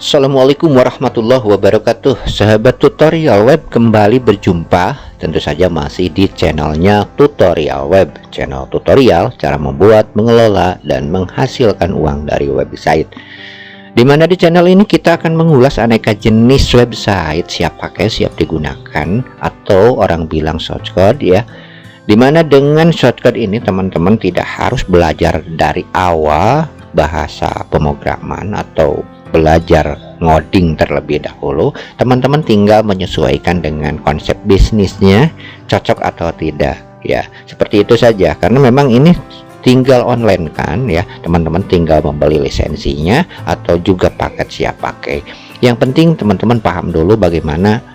Assalamualaikum warahmatullahi wabarakatuh. Sahabat tutorial web, kembali berjumpa tentu saja masih di channelnya Tutorial Web, channel tutorial cara membuat, mengelola, dan menghasilkan uang dari website. Dimana di channel ini kita akan mengulas aneka jenis website siap pakai, siap digunakan, atau orang bilang shortcut ya. Dimana dengan shortcut ini teman-teman tidak harus belajar dari awal bahasa pemrograman atau belajar ngoding terlebih dahulu. Teman-teman tinggal menyesuaikan dengan konsep bisnisnya cocok atau tidak ya, seperti itu saja. Karena memang ini tinggal online kan ya, teman-teman tinggal membeli lisensinya atau juga paket siap pakai. Yang penting teman-teman paham dulu bagaimana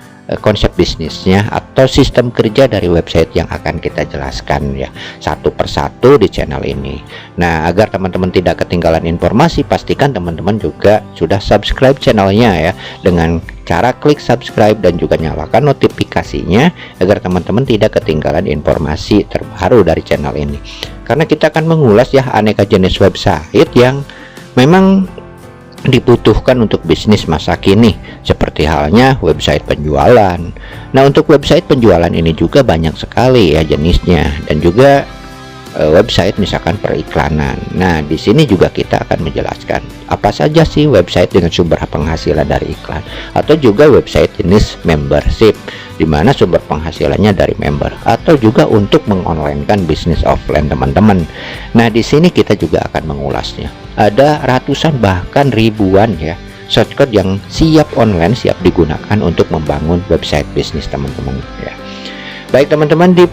konsep bisnisnya atau sistem kerja dari website yang akan kita jelaskan ya, satu persatu di channel ini. Nah, agar teman-teman tidak ketinggalan informasi, pastikan teman-teman juga sudah subscribe channelnya ya, dengan cara klik subscribe dan juga nyalakan notifikasinya agar teman-teman tidak ketinggalan informasi terbaru dari channel ini. Karena kita akan mengulas ya aneka jenis website yang memang dibutuhkan untuk bisnis masa kini, seperti halnya website penjualan. Nah, untuk website penjualan ini juga banyak sekali ya jenisnya, dan juga website misalkan periklanan. Nah, di sini juga kita akan menjelaskan apa saja sih website dengan sumber penghasilan dari iklan, atau juga website jenis membership di mana sumber penghasilannya dari member, atau juga untuk mengonlinekan bisnis offline teman-teman. Nah, di sini kita juga akan mengulasnya. Ada ratusan bahkan ribuan ya shortcut yang siap online, siap digunakan untuk membangun website bisnis teman-teman ya. Baik teman-teman, di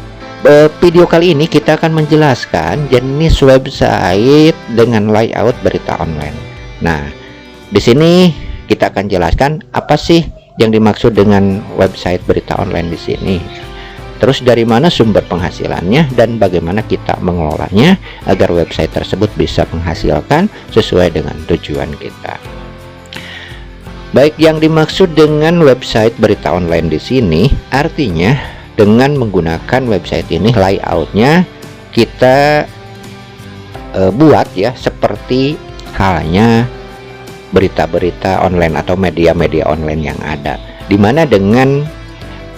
video kali ini kita akan menjelaskan jenis website dengan layout berita online. Nah, di sini kita akan jelaskan apa sih yang dimaksud dengan website berita online di sini. Terus dari mana sumber penghasilannya dan bagaimana kita mengelolanya agar website tersebut bisa menghasilkan sesuai dengan tujuan kita. Baik, yang dimaksud dengan website berita online di sini artinya dengan menggunakan website ini layoutnya kita buat ya seperti halnya berita-berita online atau media-media online yang ada, dimana dengan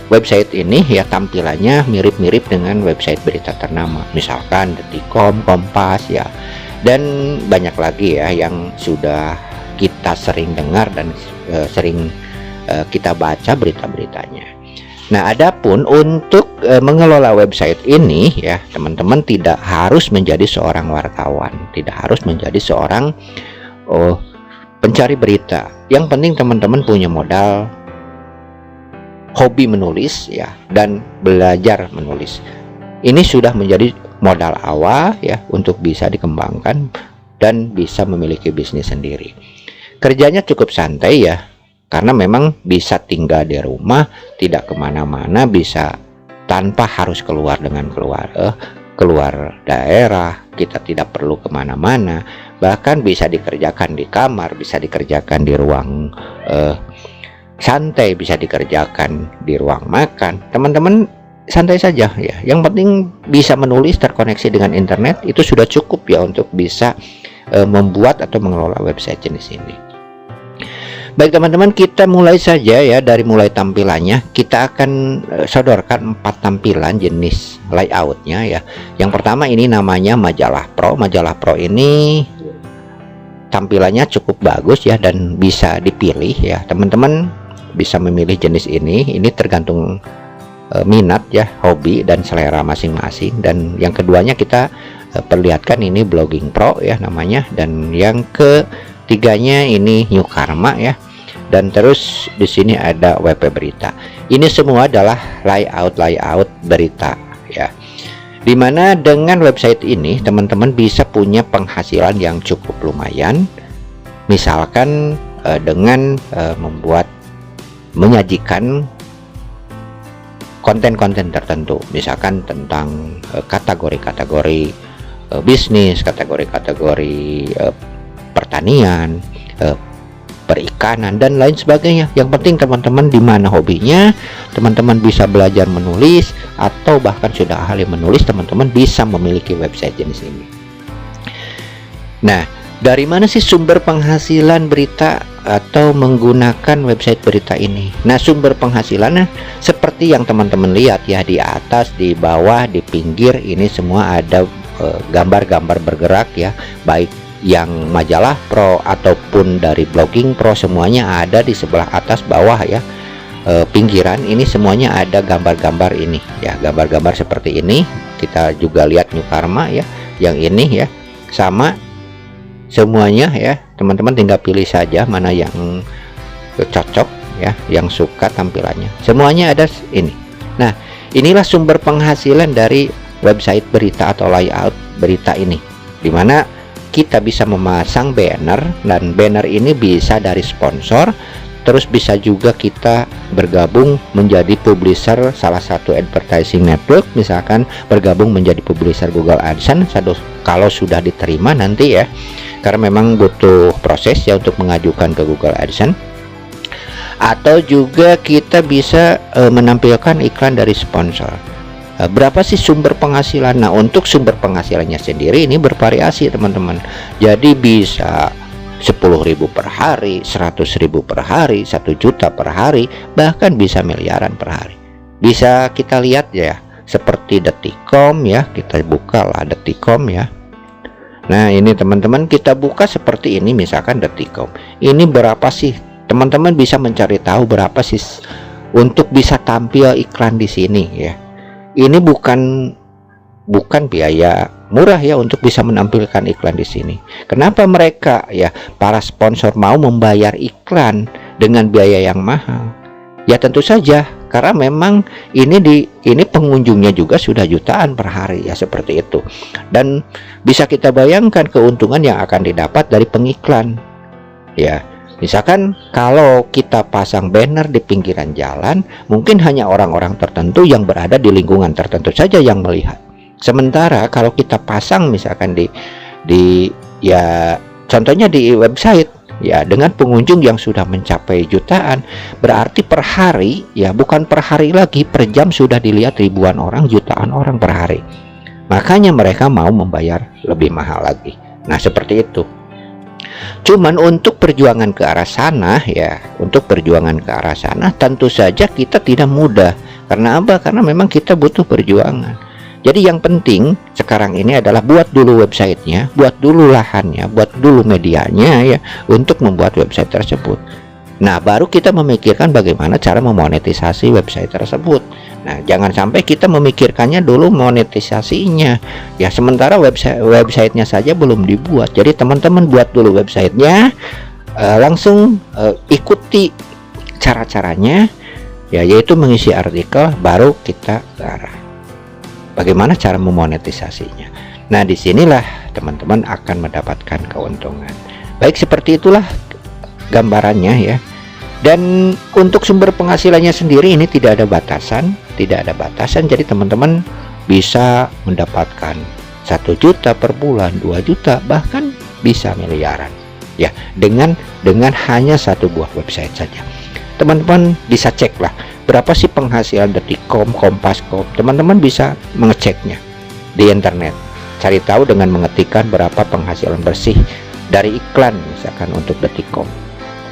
website ini ya tampilannya mirip-mirip dengan website berita ternama, misalkan Detikcom, Kompas ya, dan banyak lagi ya yang sudah kita sering dengar dan sering kita baca berita-beritanya. Nah, adapun untuk mengelola website ini ya teman-teman tidak harus menjadi seorang wartawan, tidak harus menjadi seorang pencari berita. Yang penting teman-teman punya modal hobi menulis ya dan belajar menulis. Ini sudah menjadi modal awal ya untuk bisa dikembangkan dan bisa memiliki bisnis sendiri. Kerjanya cukup santai ya, karena memang bisa tinggal di rumah, tidak kemana-mana, bisa tanpa harus keluar dengan keluar daerah. Kita tidak perlu kemana-mana, bahkan bisa dikerjakan di kamar, bisa dikerjakan di ruang santai, bisa dikerjakan di ruang makan. Teman-teman santai saja ya, yang penting bisa menulis, terkoneksi dengan internet, itu sudah cukup ya untuk bisa membuat atau mengelola website jenis ini. Baik teman-teman, kita mulai saja ya. Dari mulai tampilannya kita akan sodorkan 4 tampilan jenis layoutnya ya. Yang pertama ini namanya majalah pro. Majalah pro ini tampilannya cukup bagus ya dan bisa dipilih ya. Teman-teman bisa memilih jenis ini tergantung minat ya, hobi dan selera masing-masing. Dan yang keduanya kita perlihatkan ini blogging pro ya namanya, dan yang ketiganya ini New Karma ya, dan terus di sini ada WP berita. Ini semua adalah layout berita ya, dimana dengan website ini teman-teman bisa punya penghasilan yang cukup lumayan, misalkan dengan menyajikan konten-konten tertentu, misalkan tentang kategori-kategori bisnis, kategori-kategori pertanian, perikanan dan lain sebagainya. Yang penting teman-teman di mana hobinya, teman-teman bisa belajar menulis atau bahkan sudah ahli menulis, teman-teman bisa memiliki website jenis ini. Nah, dari mana sih sumber penghasilan berita atau menggunakan website berita ini. Nah, sumber penghasilannya seperti yang teman-teman lihat ya, di atas, di bawah, di pinggir ini semua ada gambar-gambar bergerak ya, baik yang majalah Pro ataupun dari blogging Pro, semuanya ada di sebelah atas bawah ya. Pinggiran ini semuanya ada gambar-gambar ini ya, gambar-gambar seperti ini. Kita juga lihat New Karma ya, yang ini ya, sama semuanya ya. Teman-teman tinggal pilih saja mana yang cocok ya, yang suka tampilannya. Semuanya ada ini. Nah, inilah sumber penghasilan dari website berita atau layout berita ini, dimana kita bisa memasang banner, dan banner ini bisa dari sponsor, terus bisa juga kita bergabung menjadi publisher salah satu advertising network, misalkan bergabung menjadi publisher Google AdSense kalau sudah diterima nanti ya, karena memang butuh proses ya untuk mengajukan ke Google AdSense. Atau juga kita bisa menampilkan iklan dari sponsor. Berapa sih sumber penghasilan? Nah, untuk sumber penghasilannya sendiri ini bervariasi teman-teman, jadi bisa 10.000 per hari, 100.000 per hari, 1 juta per hari, bahkan bisa miliaran per hari. Bisa kita lihat ya, seperti Detikcom ya, kita buka lah Detikcom ya. Nah, ini teman-teman kita buka seperti ini, misalkan Detikcom. Ini berapa sih? Teman-teman bisa mencari tahu berapa sih untuk bisa tampil iklan di sini ya. Ini bukan biaya murah ya untuk bisa menampilkan iklan di sini. Kenapa mereka ya, para sponsor mau membayar iklan dengan biaya yang mahal? Ya tentu saja karena memang ini pengunjungnya juga sudah jutaan per hari ya, seperti itu. Dan bisa kita bayangkan keuntungan yang akan didapat dari pengiklan. Ya, misalkan kalau kita pasang banner di pinggiran jalan, mungkin hanya orang-orang tertentu yang berada di lingkungan tertentu saja yang melihat. Sementara kalau kita pasang misalkan di ya contohnya di website ya, dengan pengunjung yang sudah mencapai jutaan, berarti per hari ya, bukan per hari lagi, per jam sudah dilihat ribuan orang, jutaan orang per hari. Makanya mereka mau membayar lebih mahal lagi. Nah, seperti itu. Cuman untuk perjuangan ke arah sana ya, untuk perjuangan ke arah sana tentu saja kita tidak mudah. Karena apa? Karena memang kita butuh perjuangan. Jadi yang penting sekarang ini adalah buat dulu websitenya, buat dulu lahannya, buat dulu medianya ya, untuk membuat website tersebut. Nah, baru kita memikirkan bagaimana cara memonetisasi website tersebut. Nah, jangan sampai kita memikirkannya dulu monetisasinya ya, sementara websitenya saja belum dibuat. Jadi teman-teman buat dulu websitenya, langsung ikuti cara-caranya ya, yaitu mengisi artikel, baru kita ke arah bagaimana cara memonetisasinya. Nah, disinilah teman-teman akan mendapatkan keuntungan. Baik, seperti itulah gambarannya ya. Dan untuk sumber penghasilannya sendiri ini tidak ada batasan, jadi teman-teman bisa mendapatkan 1 juta per bulan, 2 juta, bahkan bisa miliaran ya, dengan hanya satu buah website saja. Teman-teman bisa cek lah berapa sih penghasilan Detikcom, Kompas.com. Teman-teman bisa mengeceknya di internet, cari tahu dengan mengetikkan berapa penghasilan bersih dari iklan misalkan untuk Detikcom.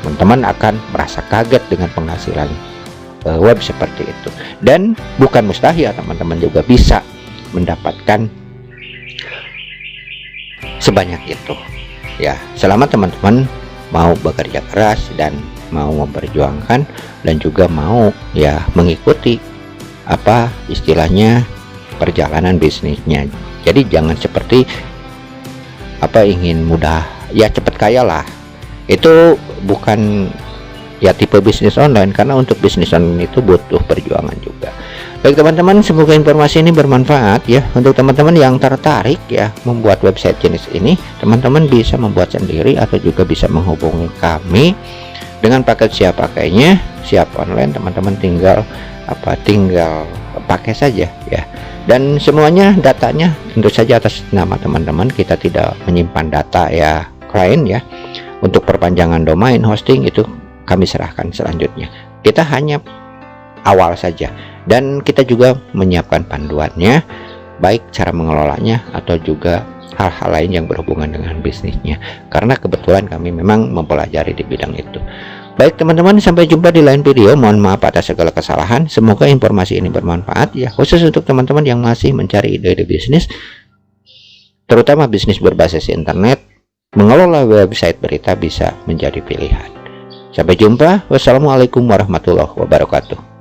Teman-teman akan merasa kaget dengan penghasilan web seperti itu. Dan bukan mustahil, teman-teman juga bisa mendapatkan sebanyak itu ya, selama teman-teman mau bekerja keras dan mau memperjuangkan, dan juga mau ya mengikuti apa istilahnya perjalanan bisnisnya. Jadi jangan seperti apa ingin mudah ya cepat kaya lah, itu bukan ya tipe bisnis online, karena untuk bisnis online itu butuh perjuangan juga. Baik teman-teman, semoga informasi ini bermanfaat ya. Untuk teman-teman yang tertarik ya membuat website jenis ini, teman-teman bisa membuat sendiri atau juga bisa menghubungi kami dengan paket siap pakainya, siap online. Teman-teman tinggal pakai saja ya. Dan semuanya datanya tentu saja atas nama teman-teman. Kita tidak menyimpan data ya klien ya. Untuk perpanjangan domain, hosting itu kami serahkan selanjutnya. Kita hanya awal saja, dan kita juga menyiapkan panduannya, baik cara mengelolanya atau juga hal-hal lain yang berhubungan dengan bisnisnya, karena kebetulan kami memang mempelajari di bidang itu. Baik teman-teman, sampai jumpa di lain video. Mohon maaf atas segala kesalahan. Semoga informasi ini bermanfaat ya, khusus untuk teman-teman yang masih mencari ide-ide bisnis, terutama bisnis berbasis internet. Mengelola website berita bisa menjadi pilihan. Sampai jumpa. Wassalamualaikum warahmatullahi wabarakatuh.